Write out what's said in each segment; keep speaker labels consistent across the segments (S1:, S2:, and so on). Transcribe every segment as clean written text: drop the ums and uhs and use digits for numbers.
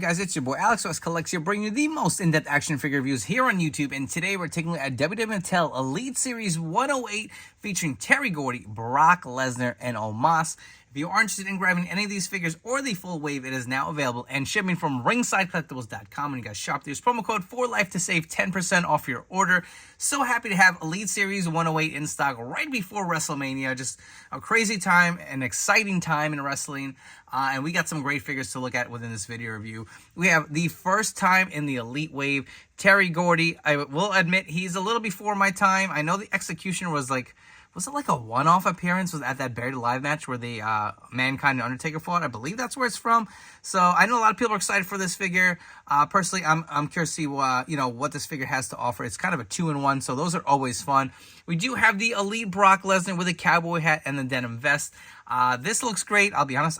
S1: guys? It's your boy Alex West Collects here, bringing you the most in-depth action figure reviews here on YouTube. And today we're taking a look at WWE Mattel Elite Series 108 featuring Terry Gordy, Brock Lesnar, and Omos. If you are interested in grabbing any of these figures or the full wave, it is now available and shipping from ringsidecollectibles.com. And you guys shop there. Use promo code FORLIFE to save 10% off your order. So happy to have Elite Series 108 in stock right before WrestleMania. Just a crazy time, an exciting time in wrestling. And we got some great figures to look at within this video review. We have the first time in the Elite Wave, Terry Gordy. I will admit he's a little before my time. I know the execution was like, was it like a one-off appearance? Was at that Buried Alive match where the Mankind and Undertaker fought? I believe that's where it's from. So I know a lot of people are excited for this figure. Personally, I'm curious to see what this figure has to offer. It's kind of a 2-in-1, so those are always fun. We do have the Elite Brock Lesnar with a cowboy hat and the denim vest. This looks great. I'll be honest,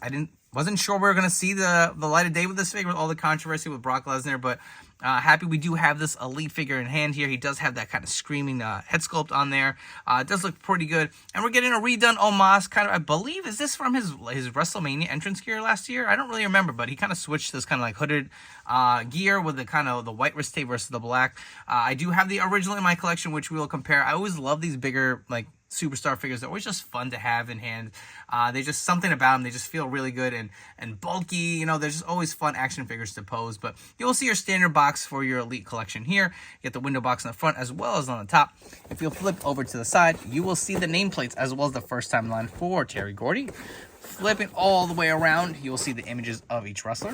S1: wasn't sure we were going to see the light of day with this figure with all the controversy with Brock Lesnar, but happy we do have this Elite figure in hand here. He does have that kind of screaming head sculpt on there. It does look pretty good. And we're getting a redone Omos, kind of, I believe, is this from his WrestleMania entrance gear last year? I don't really remember, but he kind of switched this kind of like hooded gear with the kind of the white wrist tape versus the black. I do have the original in my collection, which we will compare. I always love these bigger, like, superstar figures. They're always just fun to have in hand. There's just something about them. They just feel really good and bulky. You know, they're just always fun action figures to pose. But you'll see your standard box for your Elite collection here. You get the window box on the front as well as on the top. If you'll flip over to the side, you will see the nameplates as well as the first time line for Terry Gordy. Flipping all the way around, you will see the images of each wrestler.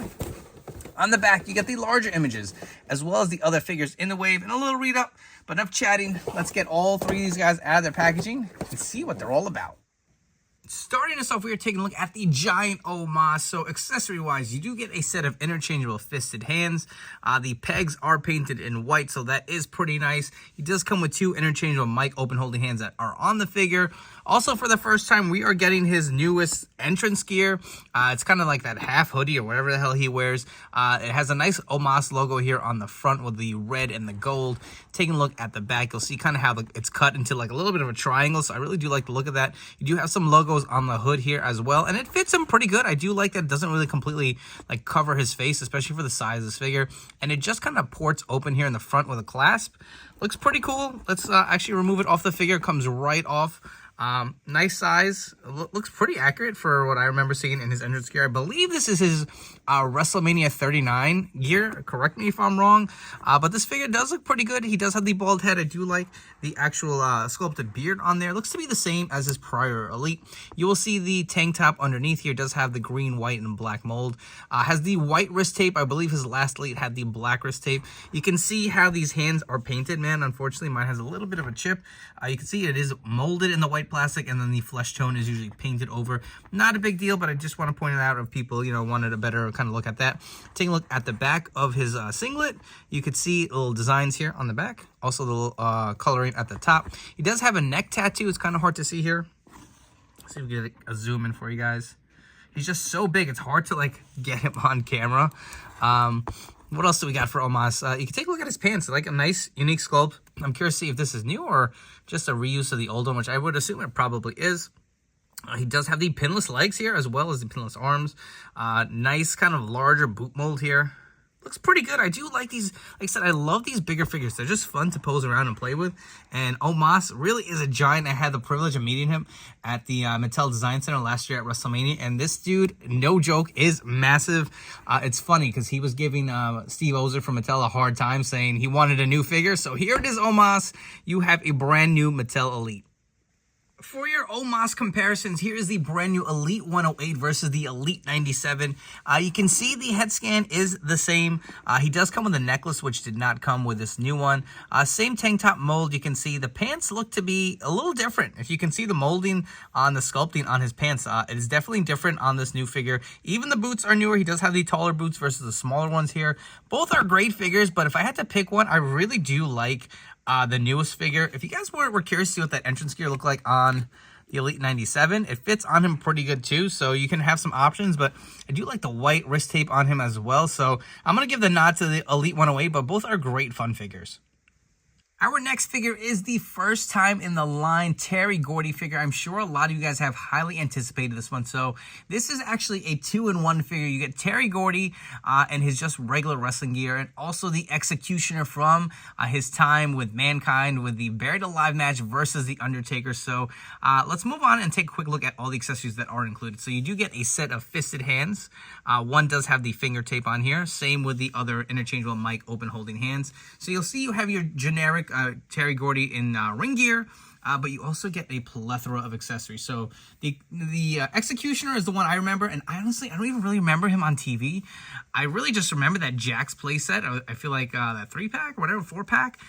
S1: On the back, you get the larger images, as well as the other figures in the wave, and a little read-up. But enough chatting. Let's get all three of these guys out of their packaging and see what they're all about. Starting us off, we are taking a look at the giant Omos. So accessory-wise, you do get a set of interchangeable fisted hands. The pegs are painted in white, so that is pretty nice. He does come with two interchangeable mic open holding hands that are on the figure. Also, for the first time, we are getting his newest entrance gear. It's kind of like that half hoodie or whatever the hell he wears. It has a nice Omos logo here on the front with the red and the gold. Taking a look at the back, you'll see kind of how it's cut into like a little bit of a triangle, so I really do like the look of that. You do have some logos on the hood here as well, and it fits him pretty good. I do like that it doesn't really completely like cover his face, especially for the size of this figure, and it just kind of ports open here in the front with a clasp. Looks pretty cool. Let's actually remove it off the figure. It comes right off. Nice size. Looks pretty accurate for what I remember seeing in his entrance gear. I believe this is his WrestleMania 39 gear. Correct me if I'm wrong. But this figure does look pretty good. He does have the bald head. I do like the actual sculpted beard on there. Looks to be the same as his prior Elite. You will see the tank top underneath here. It does have the green, white, and black mold. Has the white wrist tape. I believe his last Elite had the black wrist tape. You can see how these hands are painted, man. Unfortunately, mine has a little bit of a chip. You can see it is molded in the white plastic, and then the flesh tone is usually painted over. Not a big deal, but I just want to point it out if people, wanted a better kind of look at that. Taking a look at the back of his singlet, you could see little designs here on the back. Also, the little coloring at the top. He does have a neck tattoo. It's kind of hard to see here. Let's see if we can get a zoom in for you guys. He's just so big, it's hard to like get him on camera. What else do we got for Omos? You can take a look at his pants. Like a nice, unique sculpt. I'm curious to see if this is new or just a reuse of the old one, which I would assume it probably is. He does have the pinless legs here as well as the pinless arms. Nice kind of larger boot mold here. Looks pretty good. I do like these. Like I said, I love these bigger figures. They're just fun to pose around and play with. And Omos really is a giant. I had the privilege of meeting him at the Mattel Design Center last year at WrestleMania. And this dude, no joke, is massive. It's funny because he was giving Steve Ozer from Mattel a hard time saying he wanted a new figure. So here it is, Omos. You have a brand new Mattel Elite. For your Omos comparisons, here is the brand new Elite 108 versus the Elite 97. You can see the head scan is the same. He does come with a necklace, which did not come with this new one. Same tank top mold. You can see the pants look to be a little different. If you can see the molding on the sculpting on his pants, it is definitely different on this new figure. Even the boots are newer. He does have the taller boots versus the smaller ones here. Both are great figures, but if I had to pick one, I really do like the newest figure. If you guys were curious to see what that entrance gear looked like on the Elite 97, it fits on him pretty good too, so you can have some options, but I do like the white wrist tape on him as well, so I'm going to give the nod to the Elite 108, but both are great fun figures. Our next figure is the first time in the line Terry Gordy figure. I'm sure a lot of you guys have highly anticipated this one. So this is actually a 2-in-1 figure. You get Terry Gordy and his just regular wrestling gear, and also the Executioner from his time with Mankind with the Buried Alive match versus The Undertaker. So let's move on and take a quick look at all the accessories that are included. So you do get a set of fisted hands. One does have the finger tape on here. Same with the other interchangeable mic open holding hands. So you'll see you have your generic Terry Gordy in ring gear, but you also get a plethora of accessories. So the Executioner is the one I remember, and honestly, I don't even really remember him on TV. I really just remember that Jack's playset. I feel like that 3-pack or whatever, 4-pack.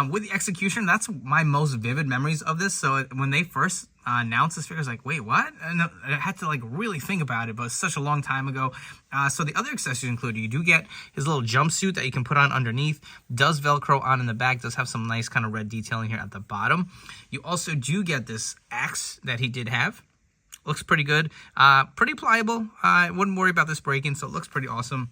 S1: With the Executioner, that's my most vivid memories of this. So when they first announced this figure, I was like, wait, what? And I had to like really think about it, but it's such a long time ago. So the other accessories included, you do get his little jumpsuit that you can put on underneath, does Velcro on in the back, does have some nice kind of red detailing here at the bottom. You also do get this axe that he did have. Looks pretty good, pretty pliable. I wouldn't worry about this breaking, so it looks pretty awesome.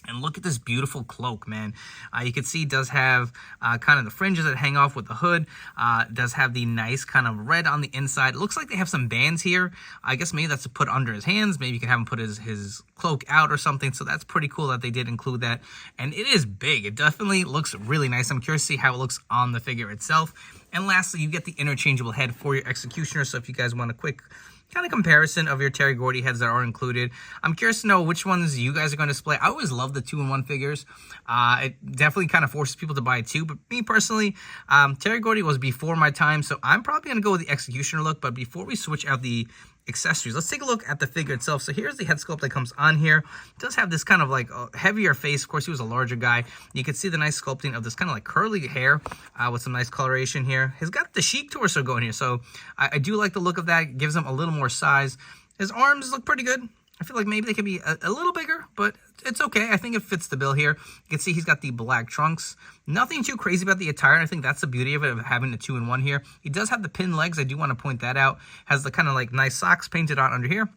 S1: And look at this beautiful cloak, man. You can see it does have kind of the fringes that hang off with the hood. It does have the nice kind of red on the inside. It looks like they have some bands here. I guess maybe that's to put under his hands. Maybe you can have him put his cloak out or something. So that's pretty cool that they did include that. And it is big. It definitely looks really nice. I'm curious to see how it looks on the figure itself. And lastly, you get the interchangeable head for your Executioner. So if you guys want a quick kind of comparison of your Terry Gordy heads that are included, I'm curious to know which ones you guys are going to display. I always love the 2-in-1 figures. It definitely kind of forces people to buy it too, but me personally, Terry Gordy was before my time, so I'm probably going to go with the Executioner look. But before we switch out the accessories, let's take a look at the figure itself. So here's the head sculpt that comes on here. It does have this kind of like heavier face. Of course, he was a larger guy. You can see the nice sculpting of this kind of like curly hair with some nice coloration here. He's got the chic torso going here, so I do like the look of that. It gives him a little more size. His arms look pretty good. I feel like maybe they could be a little bigger, but it's okay. I think it fits the bill here. You can see he's got the black trunks. Nothing too crazy about the attire. I think that's the beauty of it, of having the 2-in-1 here. He does have the pin legs. I do want to point that out. Has the kind of like nice socks painted on under here.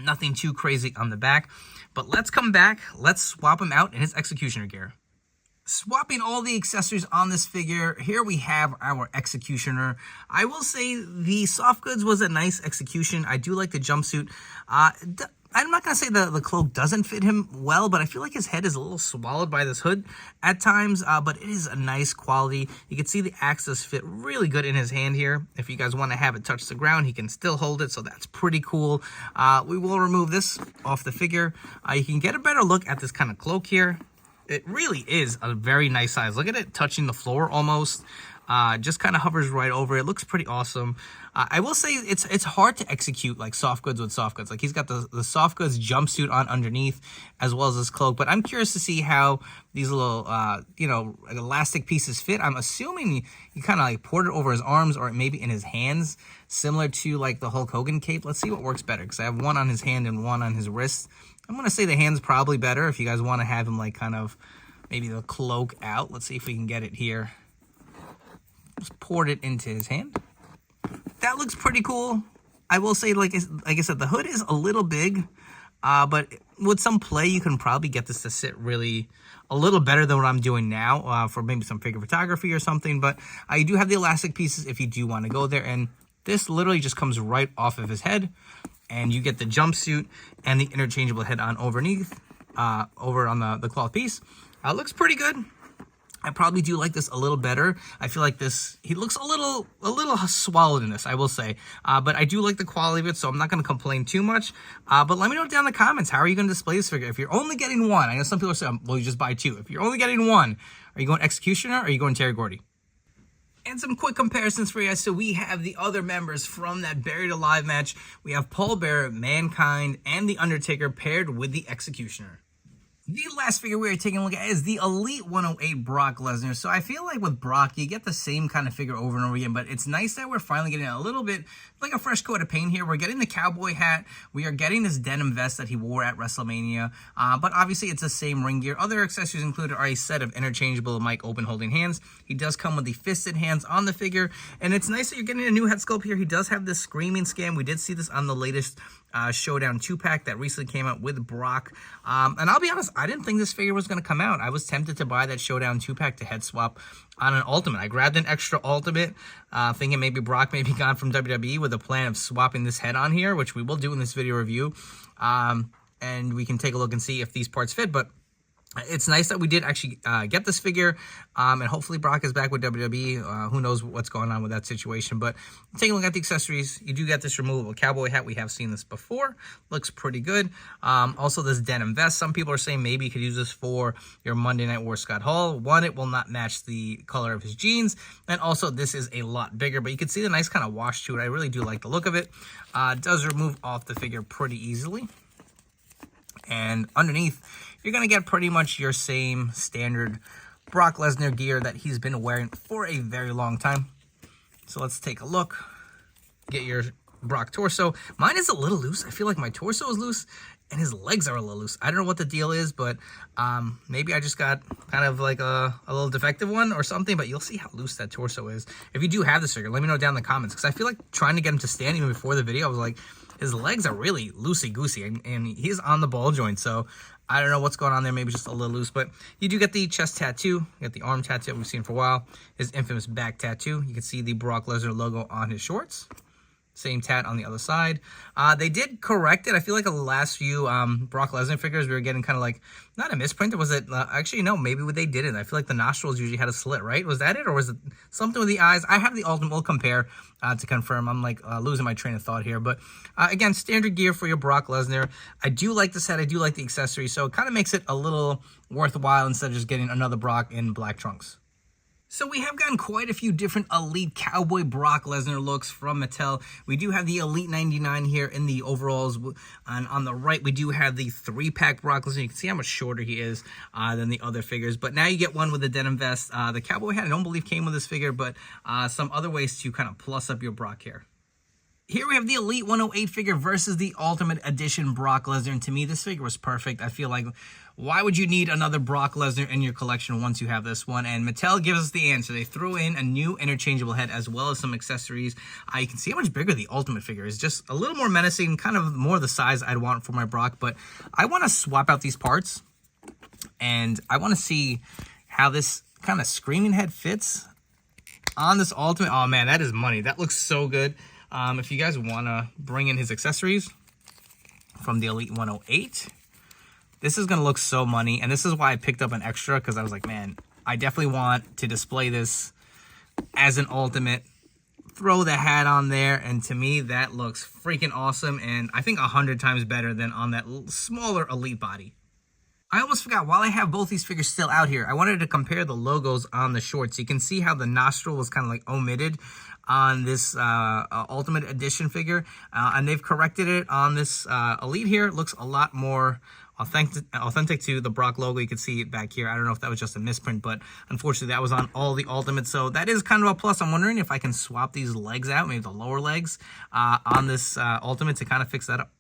S1: Nothing too crazy on the back. But let's come back. Let's swap him out in his Executioner gear. Swapping all the accessories on this figure, here we have our Executioner. I will say the soft goods was a nice execution. I do like the jumpsuit. I'm not going to say the cloak doesn't fit him well, but I feel like his head is a little swallowed by this hood at times, but it is a nice quality. You can see the axe does fit really good in his hand here. If you guys want to have it touch the ground, he can still hold it, so that's pretty cool. We will remove this off the figure. You can get a better look at this kind of cloak here. It really is a very nice size. Look at it touching the floor almost. Just kind of hovers right over it. Looks pretty awesome. I will say it's hard to execute like soft goods with soft goods. Like he's got the soft goods jumpsuit on underneath as well as this cloak. But I'm curious to see how these little, elastic pieces fit. I'm assuming he kind of like poured it over his arms or maybe in his hands, similar to like the Hulk Hogan cape. Let's see what works better because I have one on his hand and one on his wrist. I'm going to say the hand's probably better if you guys want to have him like kind of maybe the cloak out. Let's see if we can get it here. Just poured it into his hand. That looks pretty cool. I will say, like I said, the hood is a little big, but with some play, you can probably get this to sit really a little better than what I'm doing now for maybe some figure photography or something. But you do have the elastic pieces if you do want to go there. And this literally just comes right off of his head. And you get the jumpsuit and the interchangeable head on underneath, over on the cloth piece. Looks pretty good. I probably do like this a little better. I feel like he looks a little swallowed in this, I will say. But I do like the quality of it, so I'm not going to complain too much. But let me know down in the comments, how are you going to display this figure? If you're only getting one, I know some people say, well, you just buy two. If you're only getting one, are you going Executioner or are you going Terry Gordy? And some quick comparisons for you guys. So we have the other members from that Buried Alive match. We have Paul Bearer, Mankind, and The Undertaker paired with the Executioner. The last figure we are taking a look at is the Elite 108 Brock Lesnar. So I feel like with Brock, you get the same kind of figure over and over again, but it's nice that we're finally getting a little bit like a fresh coat of paint here. We're getting the cowboy hat. We are getting this denim vest that he wore at WrestleMania, but obviously it's the same ring gear. Other accessories included are a set of interchangeable mic open holding hands. He does come with the fisted hands on the figure, and it's nice that you're getting a new head sculpt here. He does have this screaming scam. We did see this on the latest Showdown 2-pack that recently came out with Brock. And I'll be honest, I didn't think this figure was going to come out. I was tempted to buy that Showdown 2-pack to head swap on an Ultimate. I grabbed an extra Ultimate, thinking maybe Brock may be gone from WWE with a plan of swapping this head on here, which we will do in this video review. And we can take a look and see if these parts fit, but it's nice that we did actually get this figure, and hopefully Brock is back with WWE. Who knows what's going on with that situation, but taking a look at the accessories, you do get this removable cowboy hat. We have seen this before. Looks pretty good. Also, this denim vest. Some people are saying maybe you could use this for your Monday Night War Scott Hall. One, it will not match the color of his jeans, and also this is a lot bigger, but you can see the nice kind of wash to it. I really do like the look of it. It does remove off the figure pretty easily. And underneath, you're going to get pretty much your same standard Brock Lesnar gear that he's been wearing for a very long time. So let's take a look. Get your Brock torso. Mine is a little loose. I feel like my torso is loose and his legs are a little loose. I don't know what the deal is, but maybe I just got kind of like a little defective one or something, but you'll see how loose that torso is. If you do have this figure, let me know down in the comments, because I feel like trying to get him to stand even before the video, I was like, his legs are really loosey-goosey, and he's on the ball joint, so I don't know what's going on there. Maybe just a little loose, but you do get the chest tattoo. You get the arm tattoo we've seen for a while. His infamous back tattoo. You can see the Brock Lesnar logo on his shorts. Same tat on the other side. They did correct it. I feel like the last few Brock Lesnar figures, we were getting kind of like, not a misprint, or was it, actually, no, maybe they didn't. I feel like the nostrils usually had a slit, right? Was that it, or was it something with the eyes? I have the Ultimate. We'll compare to confirm. I'm like losing my train of thought here. But again, standard gear for your Brock Lesnar. I do like this set. I do like the accessories. So it kind of makes it a little worthwhile instead of just getting another Brock in black trunks. So we have gotten quite a few different Elite Cowboy Brock Lesnar looks from Mattel. We do have the Elite 99 here in the overalls. And on the right, we do have the 3-pack Brock Lesnar. You can see how much shorter he is than the other figures. But now you get one with the denim vest. The cowboy hat, I don't believe, came with this figure, but some other ways to kind of plus up your Brock here. Here we have the Elite 108 figure versus the Ultimate Edition Brock Lesnar. And to me, this figure was perfect. I feel like, why would you need another Brock Lesnar in your collection once you have this one? And Mattel gives us the answer. They threw in a new interchangeable head as well as some accessories. You can see how much bigger the Ultimate figure is. Just a little more menacing, kind of more the size I'd want for my Brock. But I want to swap out these parts. And I want to see how this kind of screaming head fits on this Ultimate. Oh, man, that is money. That looks so good. If you guys want to bring in his accessories from the Elite 108, this is going to look so money. And this is why I picked up an extra, because I was like, man, I definitely want to display this as an Ultimate. Throw the hat on there, and to me, that looks freaking awesome. And I think 100 times better than on that smaller Elite body. I almost forgot, while I have both these figures still out here, I wanted to compare the logos on the shorts. You can see how the nostril was kind of like omitted on this Ultimate Edition figure, and they've corrected it on this Elite here. It looks a lot more authentic to the Brock logo. You can see it back here. I don't know if that was just a misprint, but unfortunately that was on all the Ultimates, so that is kind of a plus. I'm wondering if I can swap these legs out, maybe the lower legs, on this Ultimate to kind of fix that up.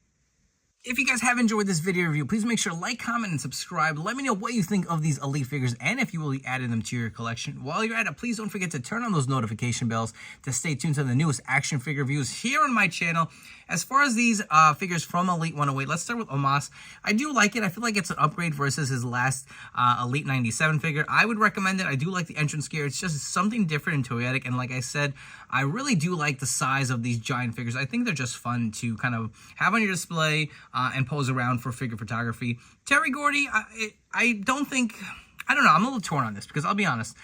S1: If you guys have enjoyed this video review, please make sure to like, comment, and subscribe. Let me know what you think of these Elite figures and if you will be adding them to your collection. While you're at it, please don't forget to turn on those notification bells to stay tuned to the newest action figure reviews here on my channel. As far as these figures from Elite 108, let's start with Omos. I do like it. I feel like it's an upgrade versus his last Elite 97 figure. I would recommend it. I do like the entrance gear. It's just something different and toyetic. And like I said, I really do like the size of these giant figures. I think they're just fun to kind of have on your display and pose around for figure photography. Terry Gordy, I don't know. I'm a little torn on this because I'll be honest.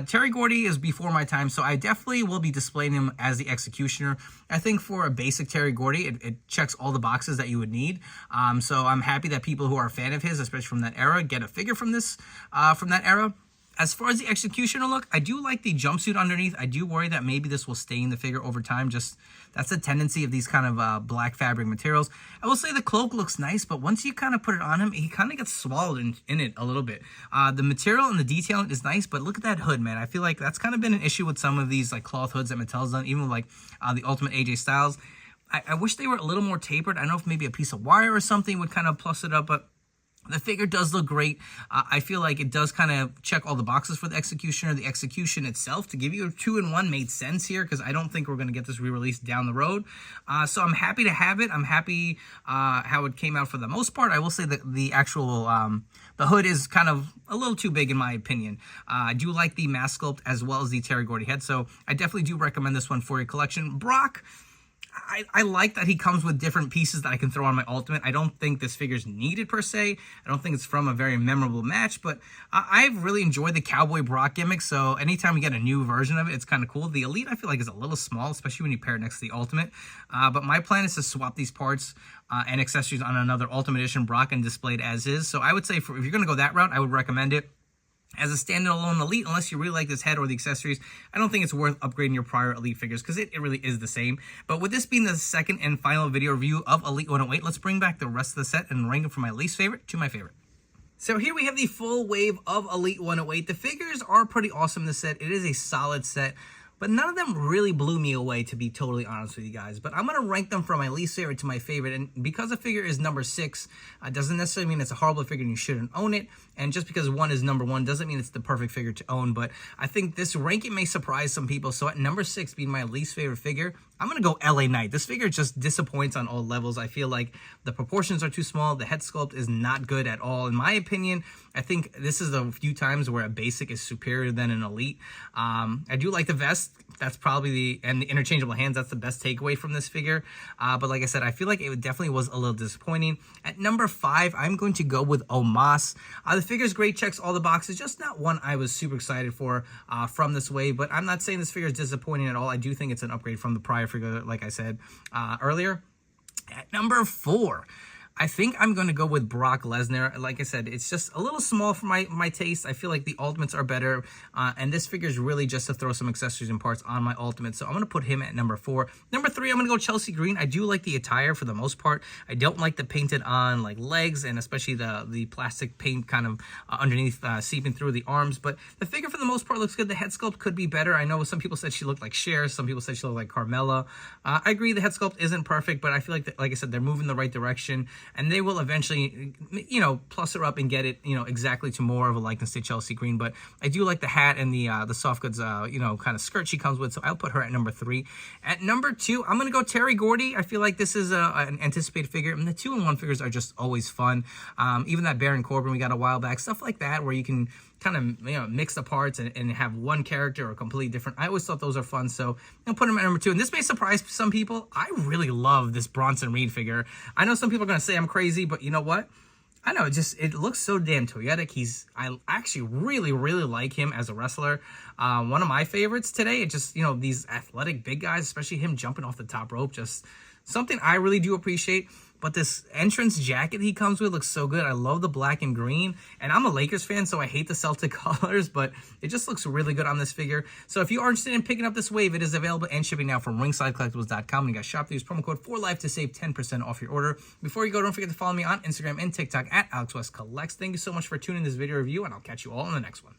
S1: Terry Gordy is before my time, so I definitely will be displaying him as the Executioner. I think for a basic Terry Gordy, it checks all the boxes that you would need. So I'm happy that people who are a fan of his, especially from that era, get a figure from this from that era. As far as the Executioner look, I do like the jumpsuit underneath. I do worry that maybe this will stain the figure over time. Just that's the tendency of these kind of black fabric materials. I will say the cloak looks nice, but once you kind of put it on him, he kind of gets swallowed in it a little bit. The material and the detailing is nice, but look at that hood, man. I feel like that's kind of been an issue with some of these like cloth hoods that Mattel's done, even with like the Ultimate AJ Styles. I wish they were a little more tapered. I don't know if maybe a piece of wire or something would kind of plus it up, but The figure does look great. I feel like it does kind of check all the boxes for the executioner. The execution itself, to give you a 2-in-1, made sense here because I don't think we're going to get this re-released down the road. So I'm happy to have it. I'm happy how it came out for the most part. I will say that the actual the hood is kind of a little too big in my opinion. I do like the mask sculpt as well as the Terry Gordy head, so I definitely do recommend this one for your collection. Brock, I like that he comes with different pieces that I can throw on my Ultimate. I don't think this figure's needed per se. I don't think it's from a very memorable match, but I've really enjoyed the Cowboy Brock gimmick, so anytime we get a new version of it, it's kind of cool. The Elite, I feel like, is a little small, especially when you pair it next to the Ultimate, but my plan is to swap these parts and accessories on another Ultimate Edition Brock and display it as is. So I would say if you're going to go that route, I would recommend it. As a standalone Elite, unless you really like this head or the accessories, I don't think it's worth upgrading your prior Elite figures because it really is the same. But with this being the second and final video review of Elite 108, let's bring back the rest of the set and rank them from my least favorite to my favorite. So here we have the full wave of Elite 108. The figures are pretty awesome in this set. It is a solid set, but none of them really blew me away, to be totally honest with you guys. But I'm going to rank them from my least favorite to my favorite. And because a figure is number 6, doesn't necessarily mean it's a horrible figure and you shouldn't own it. And just because one is number 1 doesn't mean it's the perfect figure to own. But I think this ranking may surprise some people. So at number 6 being my least favorite figure, I'm going to go LA Knight. This figure just disappoints on all levels. I feel like the proportions are too small. The head sculpt is not good at all. In my opinion, I think this is a few times where a basic is superior than an Elite. I do like the vest. That's probably and the interchangeable hands. That's the best takeaway from this figure. But like I said, I feel like it definitely was a little disappointing. At number 5, I'm going to go with Omos. The figure's great, checks all the boxes. Just not one I was super excited for from this wave. But I'm not saying this figure is disappointing at all. I do think it's an upgrade from the prior figure, like I said earlier. At number 4, I think I'm going to go with Brock Lesnar. Like I said, it's just a little small for my taste. I feel like the Ultimates are better, and this figure is really just to throw some accessories and parts on my Ultimate. So I'm going to put him at number 4. Number 3, I'm going to go Chelsea Green. I do like the attire for the most part. I don't like the painted on like legs and especially the plastic paint kind of underneath seeping through the arms. But the figure for the most part looks good. The head sculpt could be better. I know some people said she looked like Cher. Some people said she looked like Carmella. I agree the head sculpt isn't perfect, but I feel like, like I said, they're moving the right direction. And they will eventually, plus her up and get it, exactly to more of a likeness to Chelsea Green. But I do like the hat and the soft goods, kind of skirt she comes with. So I'll put her at number 3. At number 2, I'm going to go Terry Gordy. I feel like this is an anticipated figure. And the 2-in-1 figures are just always fun. Even that Baron Corbin we got a while back, stuff like that, where you can kind of mix the parts and have one character or completely different. I always thought those are fun, so I'll put them at number 2. And this may surprise some people. I really love this Bronson Reed figure. I know some people are going to say I'm crazy, but you know what? I know, it looks so damn toyetic. I actually really, really like him as a wrestler. One of my favorites today. It just, these athletic big guys, especially him jumping off the top rope, just something I really do appreciate. But this entrance jacket he comes with looks so good. I love the black and green. And I'm a Lakers fan, so I hate the Celtic colors, but it just looks really good on this figure. So if you are interested in picking up this wave, it is available and shipping now from ringsidecollectibles.com. And you got shop, use promo code 4LIFE to save 10% off your order. Before you go, don't forget to follow me on Instagram and TikTok at AlexWestCollects. Thank you so much for tuning in this video review, and I'll catch you all in the next one.